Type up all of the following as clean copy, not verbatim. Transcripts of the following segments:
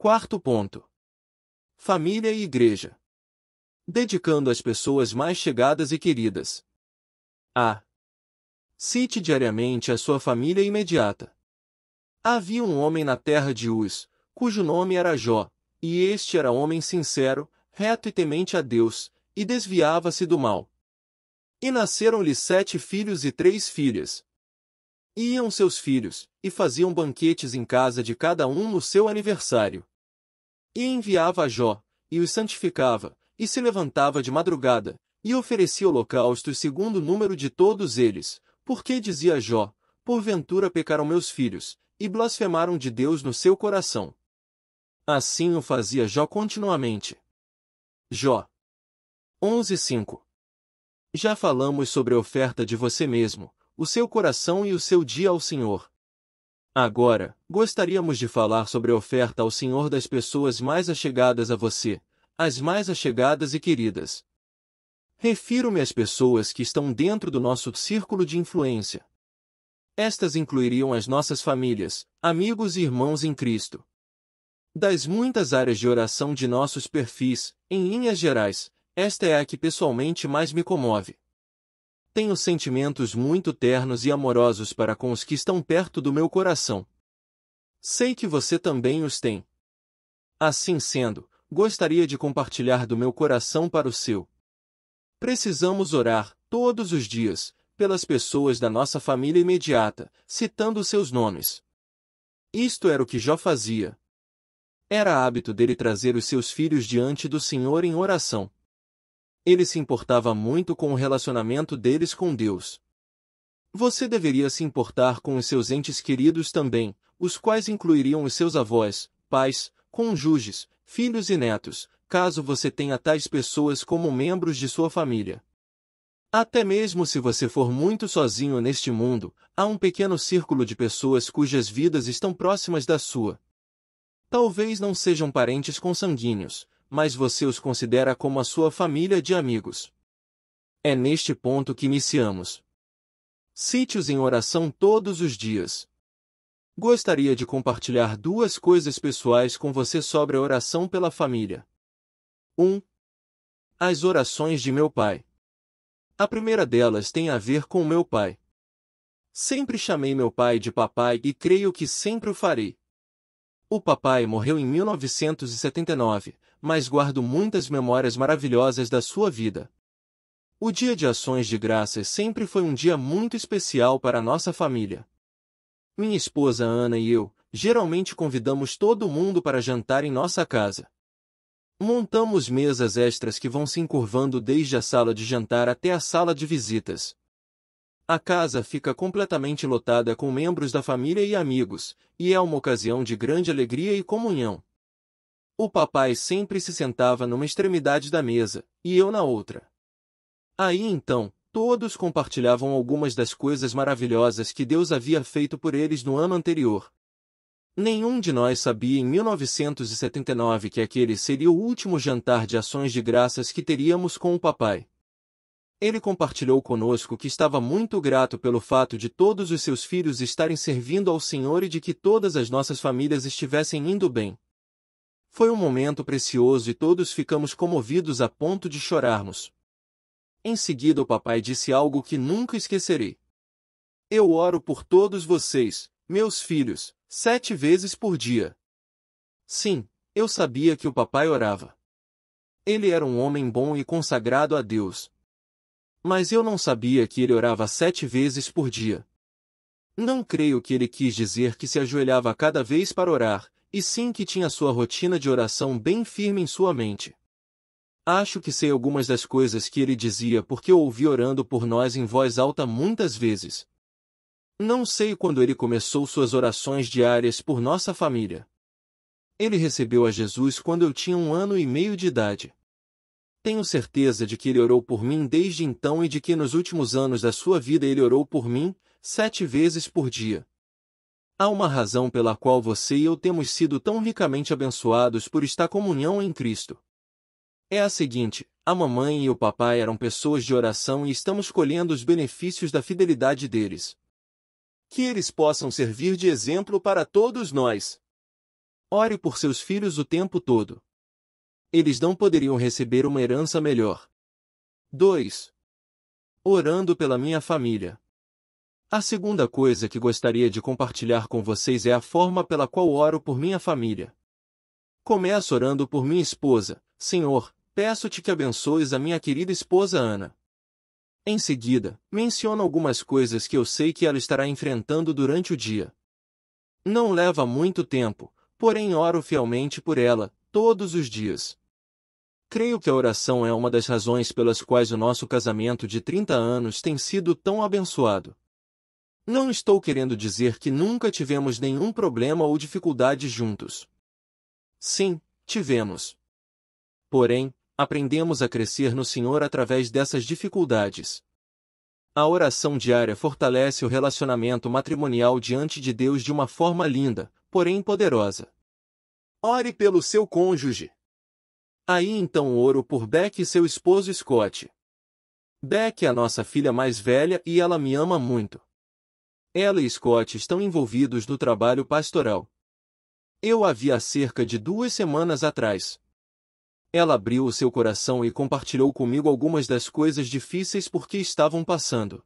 Quarto ponto. Família e igreja. Dedicando às pessoas mais chegadas e queridas. A. Cite diariamente a sua família imediata. Havia um homem na terra de Uz, cujo nome era Jó, e este era homem sincero, reto e temente a Deus, e desviava-se do mal. E nasceram-lhe 7 filhos e 3 filhas. E iam seus filhos, e faziam banquetes em casa de cada um no seu aniversário. E enviava a Jó, e os santificava, e se levantava de madrugada, e oferecia holocaustos segundo o número de todos eles, porque dizia Jó, porventura pecaram meus filhos, e blasfemaram de Deus no seu coração. Assim o fazia Jó continuamente. Jó 11:5. Já falamos sobre a oferta de você mesmo, o seu coração e o seu dia ao Senhor. Agora, gostaríamos de falar sobre a oferta ao Senhor das pessoas mais achegadas a você, as mais achegadas e queridas. Refiro-me às pessoas que estão dentro do nosso círculo de influência. Estas incluiriam as nossas famílias, amigos e irmãos em Cristo. Das muitas áreas de oração de nossos perfis, em linhas gerais, esta é a que pessoalmente mais me comove. Tenho sentimentos muito ternos e amorosos para com os que estão perto do meu coração. Sei que você também os tem. Assim sendo, gostaria de compartilhar do meu coração para o seu. Precisamos orar, todos os dias, pelas pessoas da nossa família imediata, citando seus nomes. Isto era o que Jó fazia. Era hábito dele trazer os seus filhos diante do Senhor em oração. Ele se importava muito com o relacionamento deles com Deus. Você deveria se importar com os seus entes queridos também, os quais incluiriam os seus avós, pais, cônjuges, filhos e netos, caso você tenha tais pessoas como membros de sua família. Até mesmo se você for muito sozinho neste mundo, há um pequeno círculo de pessoas cujas vidas estão próximas da sua. Talvez não sejam parentes consanguíneos, mas você os considera como a sua família de amigos. É neste ponto que iniciamos. Cite-os em oração todos os dias. Gostaria de compartilhar 2 coisas pessoais com você sobre a oração pela família. 1. As orações de meu pai. A primeira delas tem a ver com meu pai. Sempre chamei meu pai de papai e creio que sempre o farei. O papai morreu em 1979, mas guardo muitas memórias maravilhosas da sua vida. O Dia de Ações de Graças sempre foi um dia muito especial para a nossa família. Minha esposa Ana e eu, geralmente convidamos todo mundo para jantar em nossa casa. Montamos mesas extras que vão se encurvando desde a sala de jantar até a sala de visitas. A casa fica completamente lotada com membros da família e amigos, e é uma ocasião de grande alegria e comunhão. O papai sempre se sentava numa extremidade da mesa, e eu na outra. Aí então, todos compartilhavam algumas das coisas maravilhosas que Deus havia feito por eles no ano anterior. Nenhum de nós sabia em 1979 que aquele seria o último jantar de ações de graças que teríamos com o papai. Ele compartilhou conosco que estava muito grato pelo fato de todos os seus filhos estarem servindo ao Senhor e de que todas as nossas famílias estivessem indo bem. Foi um momento precioso e todos ficamos comovidos a ponto de chorarmos. Em seguida o papai disse algo que nunca esquecerei. Eu oro por todos vocês, meus filhos, 7 vezes por dia. Sim, eu sabia que o papai orava. Ele era um homem bom e consagrado a Deus. Mas eu não sabia que ele orava 7 vezes por dia. Não creio que ele quis dizer que se ajoelhava cada vez para orar, e sim que tinha sua rotina de oração bem firme em sua mente. Acho que sei algumas das coisas que ele dizia porque o ouvi orando por nós em voz alta muitas vezes. Não sei quando ele começou suas orações diárias por nossa família. Ele recebeu a Jesus quando eu tinha 1 ano e meio de idade. Tenho certeza de que ele orou por mim desde então e de que nos últimos anos da sua vida ele orou por mim, 7 vezes por dia. Há uma razão pela qual você e eu temos sido tão ricamente abençoados por estar em comunhão em Cristo. É a seguinte: a mamãe e o papai eram pessoas de oração e estamos colhendo os benefícios da fidelidade deles. Que eles possam servir de exemplo para todos nós. Ore por seus filhos o tempo todo. Eles não poderiam receber uma herança melhor. 2. Orando pela minha família. A segunda coisa que gostaria de compartilhar com vocês é a forma pela qual oro por minha família. Começo orando por minha esposa. Senhor, peço-te que abençoes a minha querida esposa Ana. Em seguida, menciono algumas coisas que eu sei que ela estará enfrentando durante o dia. Não leva muito tempo, porém oro fielmente por ela, todos os dias. Creio que a oração é uma das razões pelas quais o nosso casamento de 30 anos tem sido tão abençoado. Não estou querendo dizer que nunca tivemos nenhum problema ou dificuldade juntos. Sim, tivemos. Porém, aprendemos a crescer no Senhor através dessas dificuldades. A oração diária fortalece o relacionamento matrimonial diante de Deus de uma forma linda, porém poderosa. Ore pelo seu cônjuge. Aí então oro por Beck e seu esposo Scott. Beck é a nossa filha mais velha e ela me ama muito. Ela e Scott estão envolvidos no trabalho pastoral. Eu a vi há cerca de 2 semanas atrás. Ela abriu o seu coração e compartilhou comigo algumas das coisas difíceis por que estavam passando.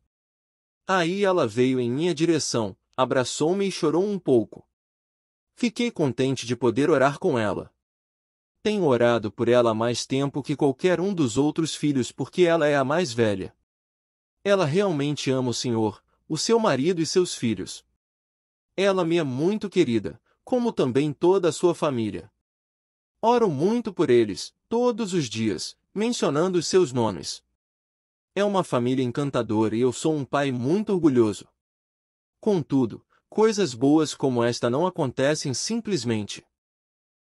Aí ela veio em minha direção, abraçou-me e chorou um pouco. Fiquei contente de poder orar com ela. Tenho orado por ela há mais tempo que qualquer um dos outros filhos porque ela é a mais velha. Ela realmente ama o Senhor, o seu marido e seus filhos. Ela me é muito querida, como também toda a sua família. Oro muito por eles, todos os dias, mencionando os seus nomes. É uma família encantadora e eu sou um pai muito orgulhoso. Contudo, coisas boas como esta não acontecem simplesmente.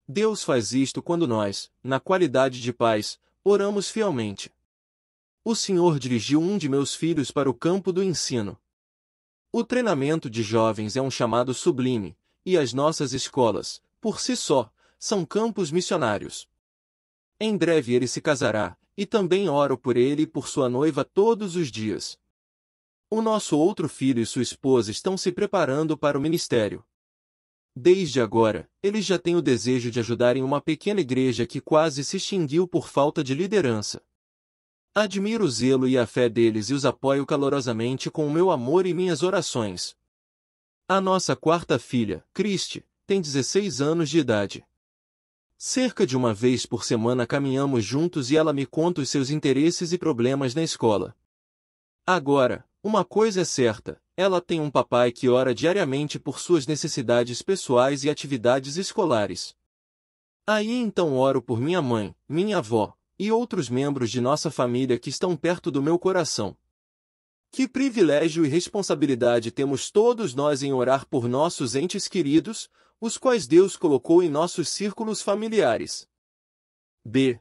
Deus faz isto quando nós, na qualidade de pais, oramos fielmente. O Senhor dirigiu um de meus filhos para o campo do ensino. O treinamento de jovens é um chamado sublime, e as nossas escolas, por si só, são campos missionários. Em breve ele se casará, e também oro por ele e por sua noiva todos os dias. O nosso outro filho e sua esposa estão se preparando para o ministério. Desde agora, eles já têm o desejo de ajudar em uma pequena igreja que quase se extinguiu por falta de liderança. Admiro o zelo e a fé deles e os apoio calorosamente com o meu amor e minhas orações. A nossa quarta filha, Christy, tem 16 anos de idade. Cerca de uma vez por semana caminhamos juntos e ela me conta os seus interesses e problemas na escola. Agora, uma coisa é certa, ela tem um papai que ora diariamente por suas necessidades pessoais e atividades escolares. Aí então oro por minha mãe, minha avó, e outros membros de nossa família que estão perto do meu coração. Que privilégio e responsabilidade temos todos nós em orar por nossos entes queridos, os quais Deus colocou em nossos círculos familiares. B.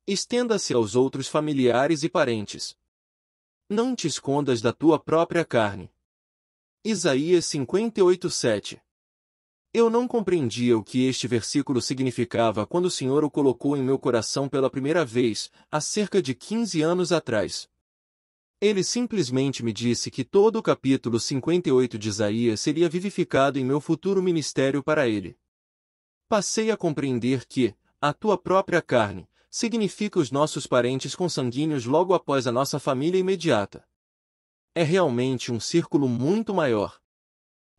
Estenda-se aos outros familiares e parentes. Não te escondas da tua própria carne. Isaías 58:7. Eu não compreendia o que este versículo significava quando o Senhor o colocou em meu coração pela primeira vez, há cerca de 15 anos atrás. Ele simplesmente me disse que todo o capítulo 58 de Isaías seria vivificado em meu futuro ministério para ele. Passei a compreender que, a tua própria carne, significa os nossos parentes consanguíneos logo após a nossa família imediata. É realmente um círculo muito maior.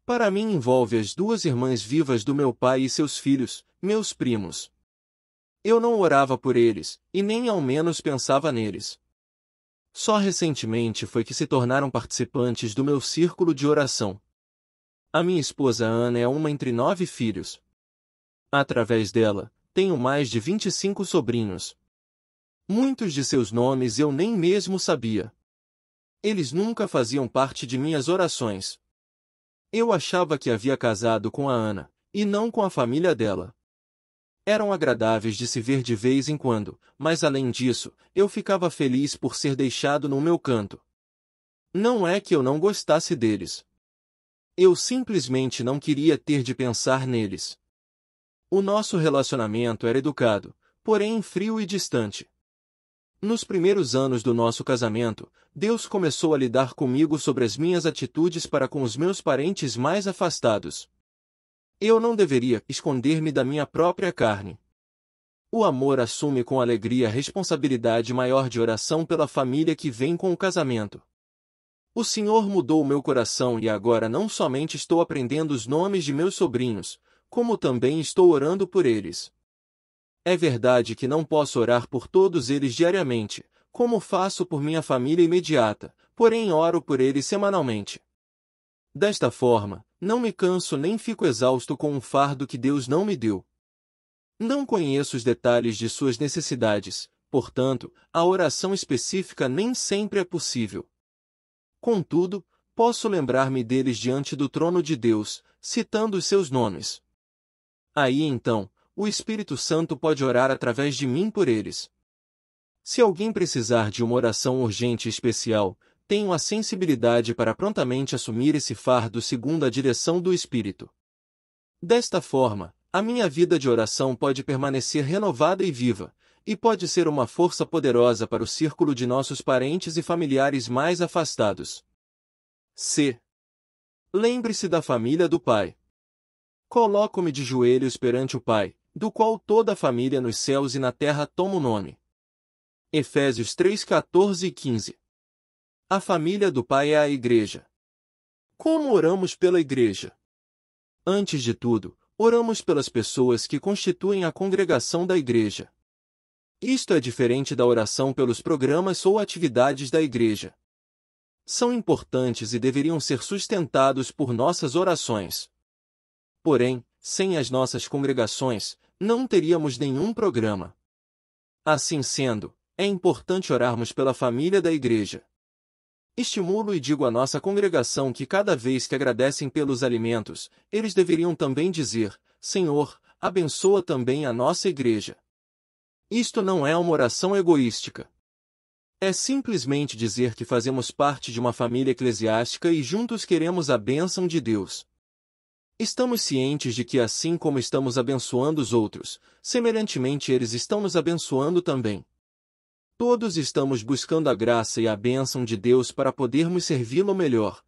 Para mim envolve as 2 irmãs vivas do meu pai e seus filhos, meus primos. Eu não orava por eles, e nem ao menos pensava neles. Só recentemente foi que se tornaram participantes do meu círculo de oração. A minha esposa Ana é uma entre 9 filhos. Através dela, tenho mais de 25 sobrinhos. Muitos de seus nomes eu nem mesmo sabia. Eles nunca faziam parte de minhas orações. Eu achava que havia casado com a Ana, e não com a família dela. Eram agradáveis de se ver de vez em quando, mas além disso, eu ficava feliz por ser deixado no meu canto. Não é que eu não gostasse deles. Eu simplesmente não queria ter de pensar neles. O nosso relacionamento era educado, porém frio e distante. Nos primeiros anos do nosso casamento, Deus começou a lidar comigo sobre as minhas atitudes para com os meus parentes mais afastados. Eu não deveria esconder-me da minha própria carne. O amor assume com alegria a responsabilidade maior de oração pela família que vem com o casamento. O Senhor mudou meu coração e agora não somente estou aprendendo os nomes de meus sobrinhos, como também estou orando por eles. É verdade que não posso orar por todos eles diariamente, como faço por minha família imediata, porém oro por eles semanalmente. Desta forma, não me canso nem fico exausto com um fardo que Deus não me deu. Não conheço os detalhes de suas necessidades, portanto, a oração específica nem sempre é possível. Contudo, posso lembrar-me deles diante do trono de Deus, citando os seus nomes. Aí então, o Espírito Santo pode orar através de mim por eles. Se alguém precisar de uma oração urgente e especial, tenho a sensibilidade para prontamente assumir esse fardo segundo a direção do Espírito. Desta forma, a minha vida de oração pode permanecer renovada e viva, e pode ser uma força poderosa para o círculo de nossos parentes e familiares mais afastados. C. Lembre-se da família do Pai. Coloco-me de joelhos perante o Pai, do qual toda a família nos céus e na terra toma o nome. Efésios 3, 14 e 15. A família do Pai é a Igreja. Como oramos pela Igreja? Antes de tudo, oramos pelas pessoas que constituem a congregação da Igreja. Isto é diferente da oração pelos programas ou atividades da Igreja. São importantes e deveriam ser sustentados por nossas orações. Porém, sem as nossas congregações, não teríamos nenhum programa. Assim sendo, é importante orarmos pela família da Igreja. Estimulo e digo à nossa congregação que cada vez que agradecem pelos alimentos, eles deveriam também dizer: Senhor, abençoa também a nossa Igreja. Isto não é uma oração egoística. É simplesmente dizer que fazemos parte de uma família eclesiástica e juntos queremos a bênção de Deus. Estamos cientes de que assim como estamos abençoando os outros, semelhantemente eles estão nos abençoando também. Todos estamos buscando a graça e a bênção de Deus para podermos servi-lo melhor.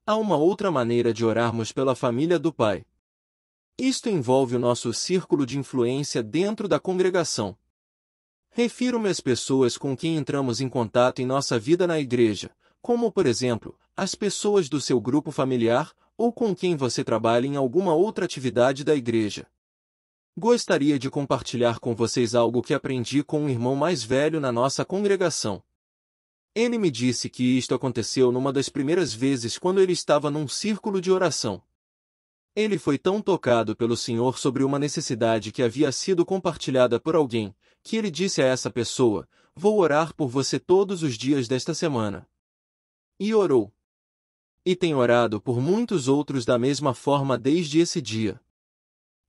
Há uma outra maneira de orarmos pela família do Pai. Isto envolve o nosso círculo de influência dentro da congregação. Refiro-me às pessoas com quem entramos em contato em nossa vida na igreja, como por exemplo, as pessoas do seu grupo familiar, ou com quem você trabalha em alguma outra atividade da igreja. Gostaria de compartilhar com vocês algo que aprendi com um irmão mais velho na nossa congregação. Ele me disse que isto aconteceu numa das primeiras vezes quando ele estava num círculo de oração. Ele foi tão tocado pelo Senhor sobre uma necessidade que havia sido compartilhada por alguém, que ele disse a essa pessoa: Vou orar por você todos os dias desta semana. E orou. E tem orado por muitos outros da mesma forma desde esse dia.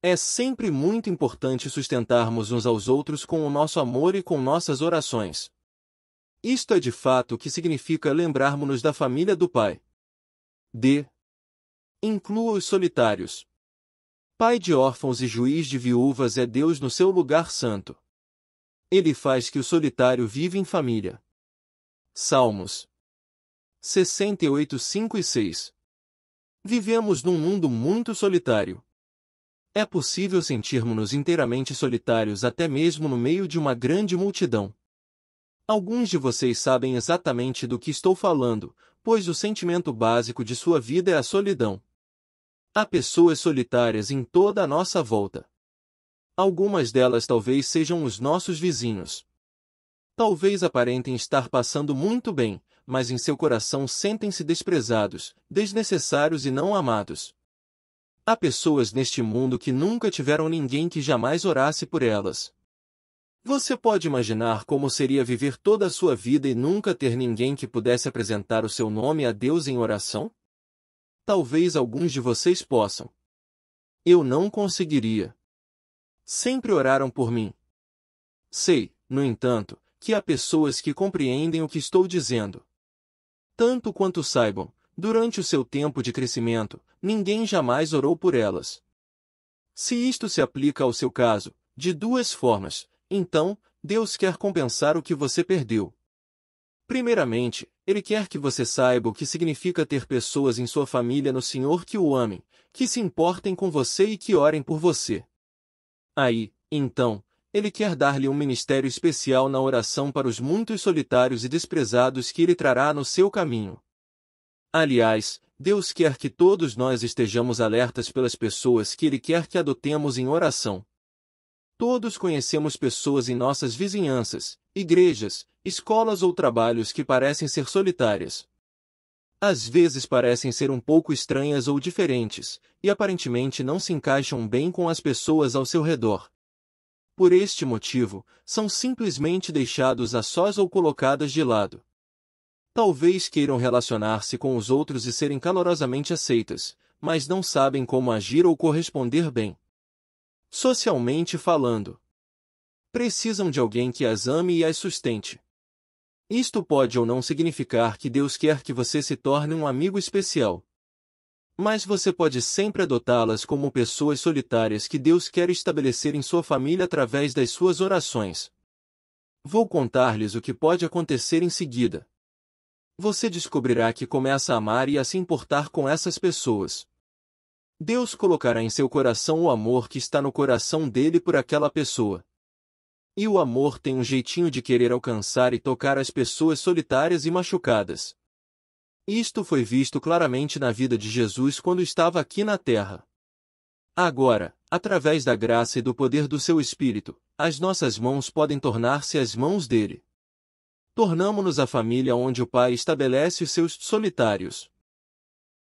É sempre muito importante sustentarmos uns aos outros com o nosso amor e com nossas orações. Isto é de fato o que significa lembrarmos-nos da família do Pai. D. Inclua os solitários. Pai de órfãos e juiz de viúvas é Deus no seu lugar santo. Ele faz que o solitário viva em família. Salmos 68, 5 e 6. Vivemos num mundo muito solitário. É possível sentirmos-nos inteiramente solitários até mesmo no meio de uma grande multidão. Alguns de vocês sabem exatamente do que estou falando, pois o sentimento básico de sua vida é a solidão. Há pessoas solitárias em toda a nossa volta. Algumas delas talvez sejam os nossos vizinhos. Talvez aparentem estar passando muito bem, mas em seu coração sentem-se desprezados, desnecessários e não amados. Há pessoas neste mundo que nunca tiveram ninguém que jamais orasse por elas. Você pode imaginar como seria viver toda a sua vida e nunca ter ninguém que pudesse apresentar o seu nome a Deus em oração? Talvez alguns de vocês possam. Eu não conseguiria. Sempre oraram por mim. Sei, no entanto, que há pessoas que compreendem o que estou dizendo. Tanto quanto saibam, durante o seu tempo de crescimento, ninguém jamais orou por elas. Se isto se aplica ao seu caso, de duas formas, então, Deus quer compensar o que você perdeu. Primeiramente, Ele quer que você saiba o que significa ter pessoas em sua família no Senhor que o amem, que se importem com você e que orem por você. Aí, então, Ele quer dar-lhe um ministério especial na oração para os muitos solitários e desprezados que Ele trará no seu caminho. Aliás, Deus quer que todos nós estejamos alertas pelas pessoas que Ele quer que adotemos em oração. Todos conhecemos pessoas em nossas vizinhanças, igrejas, escolas ou trabalhos que parecem ser solitárias. Às vezes parecem ser um pouco estranhas ou diferentes, e aparentemente não se encaixam bem com as pessoas ao seu redor. Por este motivo, são simplesmente deixados a sós ou colocadas de lado. Talvez queiram relacionar-se com os outros e serem calorosamente aceitas, mas não sabem como agir ou corresponder bem. Socialmente falando, precisam de alguém que as ame e as sustente. Isto pode ou não significar que Deus quer que você se torne um amigo especial. Mas você pode sempre adotá-las como pessoas solitárias que Deus quer estabelecer em sua família através das suas orações. Vou contar-lhes o que pode acontecer em seguida. Você descobrirá que começa a amar e a se importar com essas pessoas. Deus colocará em seu coração o amor que está no coração dele por aquela pessoa. E o amor tem um jeitinho de querer alcançar e tocar as pessoas solitárias e machucadas. Isto foi visto claramente na vida de Jesus quando estava aqui na terra. Agora, através da graça e do poder do seu Espírito, as nossas mãos podem tornar-se as mãos dele. Tornamo-nos a família onde o Pai estabelece os seus solitários.